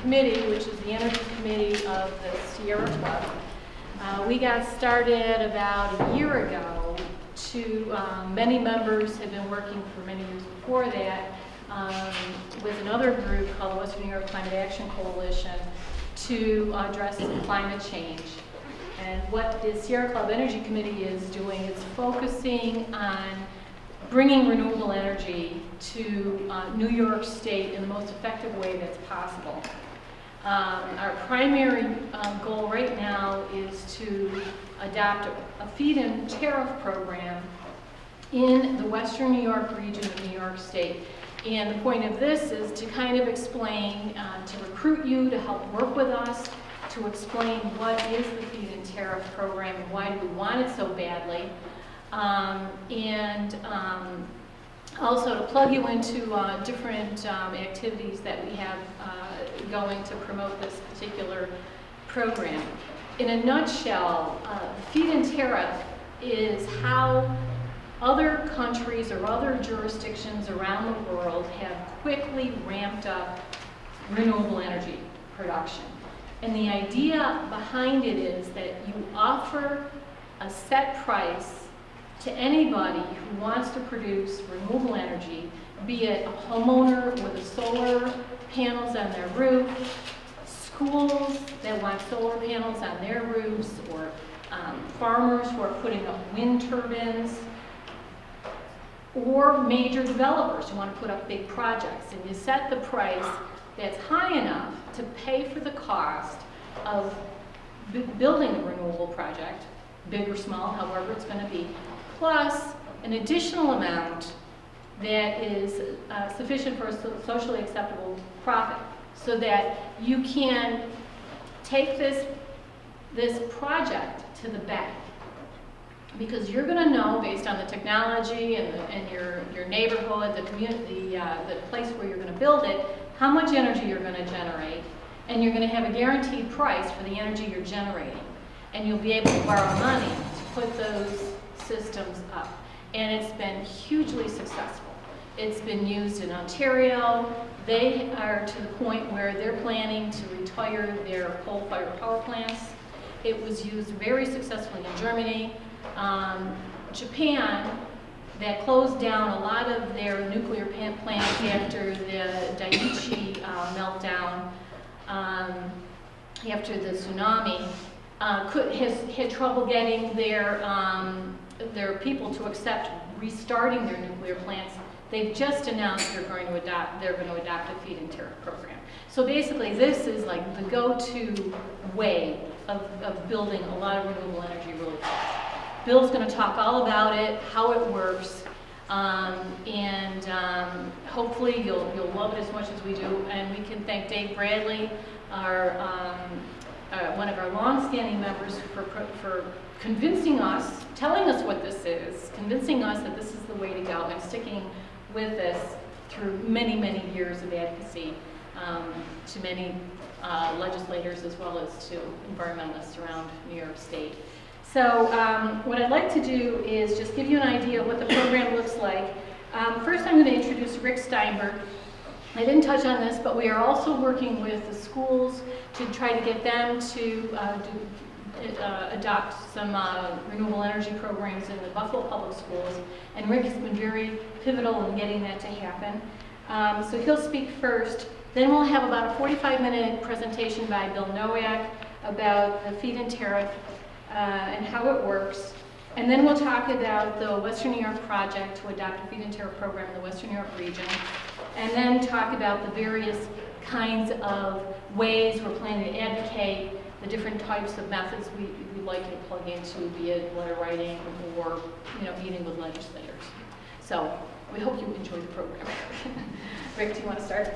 committee, which is the energy committee of the Sierra Club. We got started about a year ago. Many members have been working for many years before that with another group called the Western New York Climate Action Coalition to address climate change. And what the Sierra Club Energy Committee is doing is focusing on bringing renewable energy to New York State in the most effective way that's possible. Our primary goal right now is to adopt a feed-in tariff program in the Western New York region of New York State. And the point of this is to kind of explain, to recruit you to help work with us, to explain what is the feed-in tariff program and why do we want it so badly, also to plug you into different activities that we have going to promote this particular program. In a nutshell, feed-in tariff is how other countries or other jurisdictions around the world have quickly ramped up renewable energy production. And the idea behind it is that you offer a set price to anybody who wants to produce renewable energy, be it a homeowner with solar panels on their roof, schools that want solar panels on their roofs, or farmers who are putting up wind turbines, or major developers who want to put up big projects. And you set the price that's high enough to pay for the cost of building a renewable project, big or small, however it's going to be, plus an additional amount that is sufficient for a socially acceptable profit, so that you can take this project to the bank. Because you're going to know, based on the technology and your neighborhood, the community, the place where you're going to build it, how much energy you're going to generate, and you're going to have a guaranteed price for the energy you're generating. And you'll be able to borrow money to put those systems up. And it's been hugely successful. It's been used in Ontario. They are to the point where they're planning to retire their coal-fired power plants. It was used very successfully in Germany. Japan, that closed down a lot of their nuclear plants after the Daiichi meltdown, after the tsunami, had trouble getting their people to accept restarting their nuclear plants. They've just announced they're going to adopt a feed-in tariff program. So basically, this is like the go-to way of building a lot of renewable energy really fast. Bill's going to talk all about it, how it works, and hopefully you'll love it as much as we do. And we can thank Dave Bradley, one of our long-standing members, for convincing us, telling us what this is, convincing us that this is the way to go, and sticking with this through many, many years of advocacy to many legislators as well as to environmentalists around New York State. So what I'd like to do is just give you an idea of what the program looks like. First, I'm going to introduce Rick Steinberg. I didn't touch on this, but we are also working with the schools to try to get them to adopt some renewable energy programs in the Buffalo Public Schools. And Rick has been very pivotal in getting that to happen. So he'll speak first. Then we'll have about a 45-minute presentation by Bill Nowak about the feed-in tariff and how it works. And then we'll talk about the Western New York project to adopt a feed-in tariff program in the Western New York region. And then talk about the various kinds of ways we're planning to advocate, the different types of methods we'd like you to plug into, be it letter writing or meeting with legislators. So we hope you enjoy the program. Rick, do you want to start?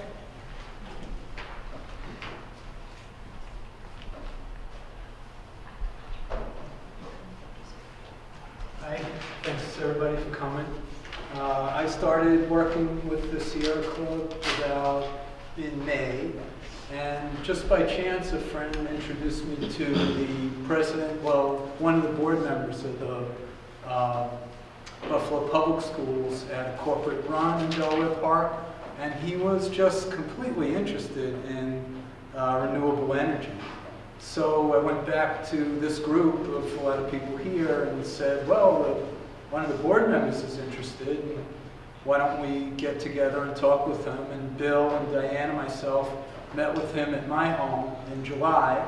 Hi, thanks everybody for coming. I started working with the Sierra Club in May, and just by chance a friend introduced me to the president, one of the board members of the Buffalo Public Schools at a corporate run in Delaware Park, and he was just completely interested in renewable energy. So I went back to this group of a lot of people here and said, well, one of the board members is interested. Why don't we get together and talk with him? And Bill and Diane and myself met with him at my home in July.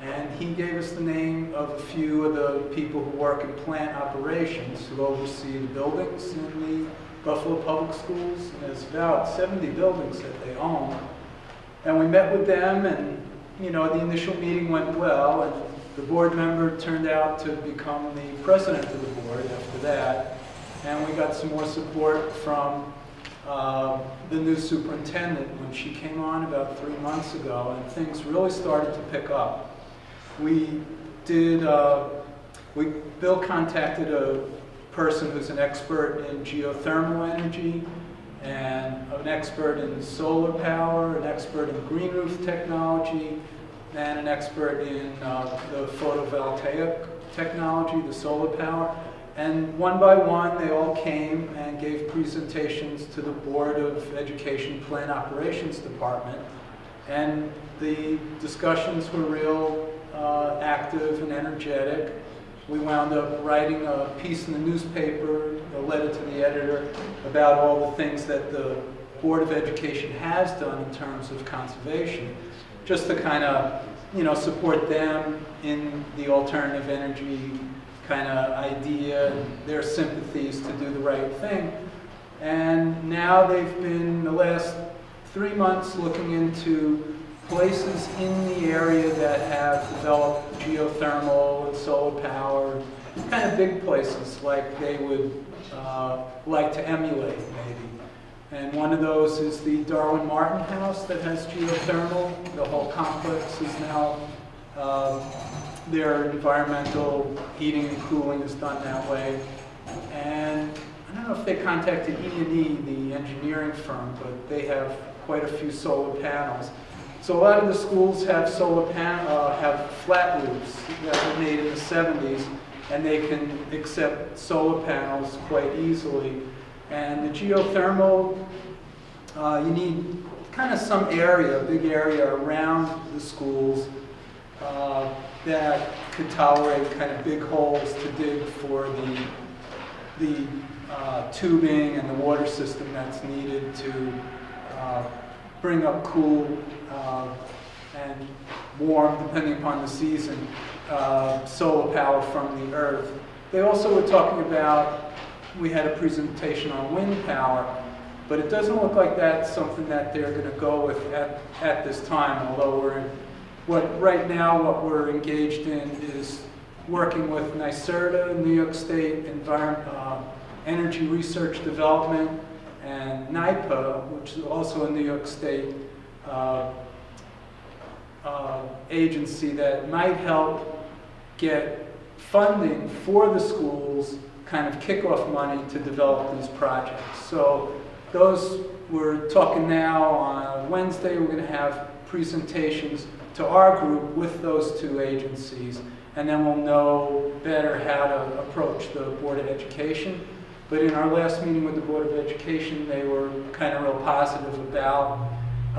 And he gave us the name of a few of the people who work in plant operations, who oversee the buildings in the Buffalo Public Schools. And there's about 70 buildings that they own. And we met with them, and you know, the initial meeting went well, and the board member turned out to become the president of the board after that. And we got some more support from the new superintendent when she came on about 3 months ago, and things really started to pick up. Bill contacted a person who's an expert in geothermal energy, and an expert in solar power, an expert in green roof technology, and an expert in the photovoltaic technology, the solar power. And one by one, they all came and gave presentations to the Board of Education Plant Operations Department. And the discussions were real active and energetic. We wound up writing a piece in the newspaper, a letter to the editor, about all the things that the Board of Education has done in terms of conservation, just to kind of, you know, support them in the alternative energy kind of idea, and their sympathies to do the right thing. And now they've been, the last 3 months, looking into places in the area that have developed geothermal and solar power, kind of big places like they would like to emulate, maybe. And one of those is the Darwin Martin House that has geothermal. The whole complex is now, their environmental heating and cooling is done that way. And I don't know if they contacted E&E, the engineering firm, but they have quite a few solar panels. So a lot of the schools have have flat roofs that were made in the 70s, and they can accept solar panels quite easily. And the geothermal, you need kind of some area, a big area around the schools that could tolerate kind of big holes to dig for the tubing and the water system that's needed to bring up cool and warm, depending upon the season, solar power from the earth. They also were talking about, we had a presentation on wind power, but it doesn't look like that's something that they're going to go with at this time, although right now what we're engaged in is working with NYSERDA, New York State Energy Research Development, and NYPA, which is also a New York State agency that might help get funding for the schools, kind of kickoff money to develop these projects. So those, we're talking now on Wednesday, we're going to have presentations to our group with those two agencies, and then we'll know better how to approach the Board of Education. But in our last meeting with the Board of Education, they were kind of real positive about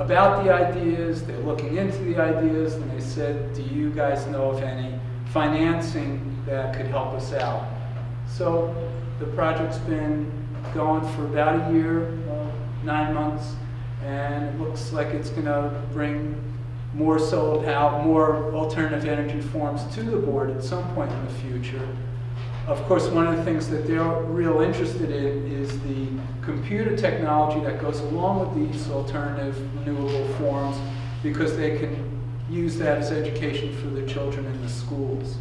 the ideas. They're looking into the ideas, and they said, do you guys know of any financing that could help us out? So the project's been going for about a year, 9 months, and it looks like it's going to bring more solar power, more alternative energy forms to the board at some point in the future. Of course, one of the things that they're real interested in is the computer technology that goes along with these alternative renewable forms, because they can use that as education for the children in the schools.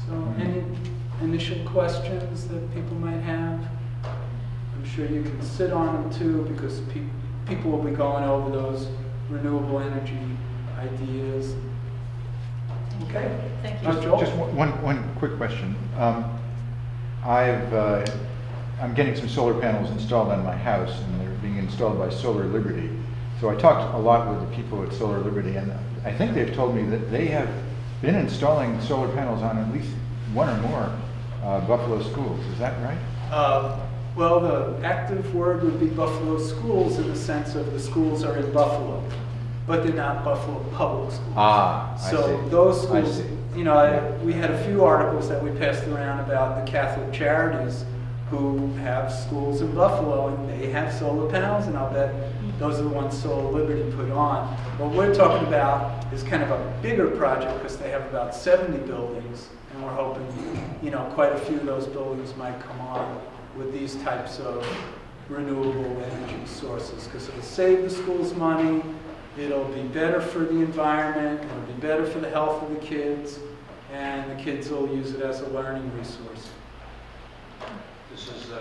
So any initial questions that people might have? I'm sure you can sit on them too, because people will be going over those renewable energy ideas. Okay. Thank you. Joel? Just one quick question. I'm getting some solar panels installed on my house, and they're being installed by Solar Liberty. So I talked a lot with the people at Solar Liberty, and I think they've told me that they have been installing solar panels on at least one or more Buffalo schools. Is that right? Well, the active word would be Buffalo schools, in the sense of the schools are in Buffalo. but they're not Buffalo public schools. Ah, I So see. those I schools, see. you know, we had a few articles that we passed around about the Catholic charities who have schools in Buffalo and they have solar panels, and I'll bet those are the ones Solar Liberty put on. What we're talking about is kind of a bigger project because they have about 70 buildings, and we're hoping, you know, quite a few of those buildings might come on with these types of renewable energy sources, because it'll save the schools money, it'll be better for the environment, it'll be better for the health of the kids, and the kids will use it as a learning resource. This is,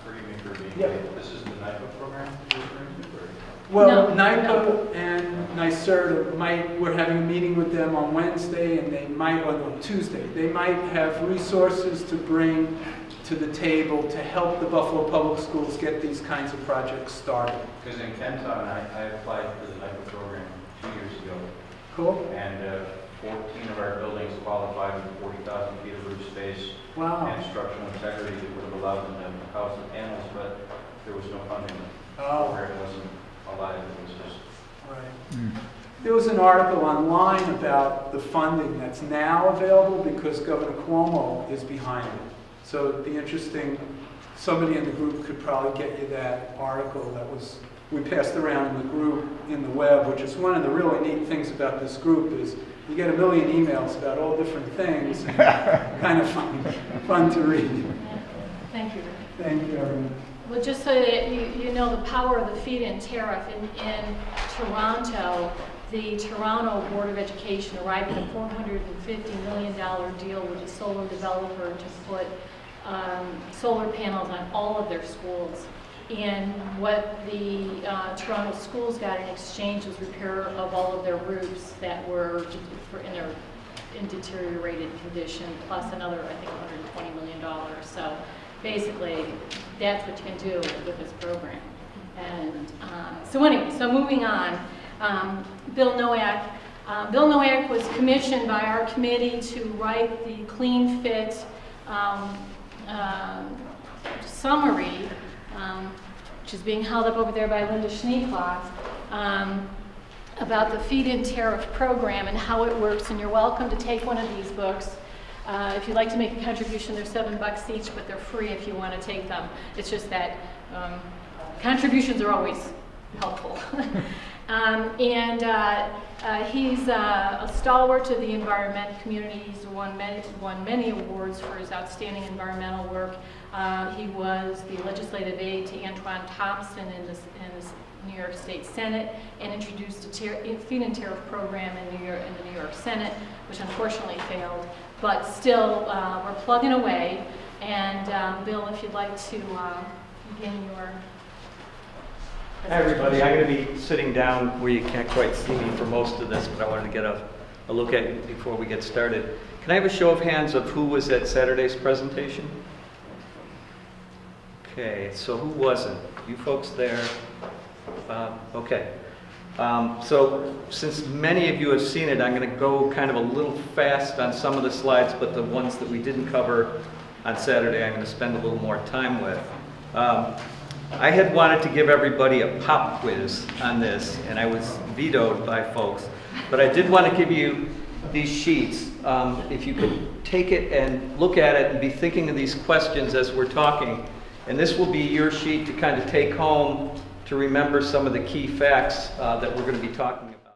forgive me for being Yeah. late, this is the NIPA program you're referring to, or? Well, No, NIPA and NYSERDA we're having a meeting with them on Wednesday, and they might, or on Tuesday, they might have resources to bring to the table to help the Buffalo Public Schools get these kinds of projects started. Because in Kenton, I applied for the NIPA program 2 years ago, Cool? and 14 of our buildings qualified with 40,000 feet of roof space Wow. and structural integrity that would have allowed them to house the panels, but there was no funding. Oh. Or it wasn't alive, it was just. Right. Mm. There was an article online about the funding that's now available because Governor Cuomo is behind it. So it'd be interesting, somebody in the group could probably get you that article that we passed around in the group in the web, which is one of the really neat things about this group is you get a million emails about all different things, and kind of fun to read. Thank you. Thank you, everyone. Well, just so that you know the power of the feed-in tariff in Toronto, the Toronto Board of Education arrived at a $450 million deal with a solar developer to put solar panels on all of their schools. And what the Toronto schools got in exchange was repair of all of their roofs that were in deteriorated condition, plus another, I think, $120 million. So basically, that's what you can do with this program. And so anyway, so moving on, Bill Nowak. Bill Nowak was commissioned by our committee to write the Clean Fit summary, which is being held up over there by Linda Schneekloth, about the feed-in tariff program and how it works. And you're welcome to take one of these books. If you'd like to make a contribution, they're $7 each, but they're free if you want to take them. It's just that contributions are always helpful. He's a stalwart of the environment community. He's won many awards for his outstanding environmental work. He was the legislative aide to Antoine Thompson in the New York State Senate and introduced a feed-in tariff program in the New York Senate, which unfortunately failed. But still, we're plugging away. And Bill, if you'd like to begin your Hi everybody, I'm going to be sitting down where you can't quite see me for most of this, but I wanted to get a look at you before we get started. Can I have a show of hands of who was at Saturday's presentation? Okay, so who wasn't? You folks there? Okay. So since many of you have seen it, I'm going to go kind of a little fast on some of the slides, but the ones that we didn't cover on Saturday, I'm going to spend a little more time with. I had wanted to give everybody a pop quiz on this, and I was vetoed by folks. But I did want to give you these sheets. If you could take it and look at it and be thinking of these questions as we're talking. And this will be your sheet to kind of take home to remember some of the key facts that we're going to be talking about.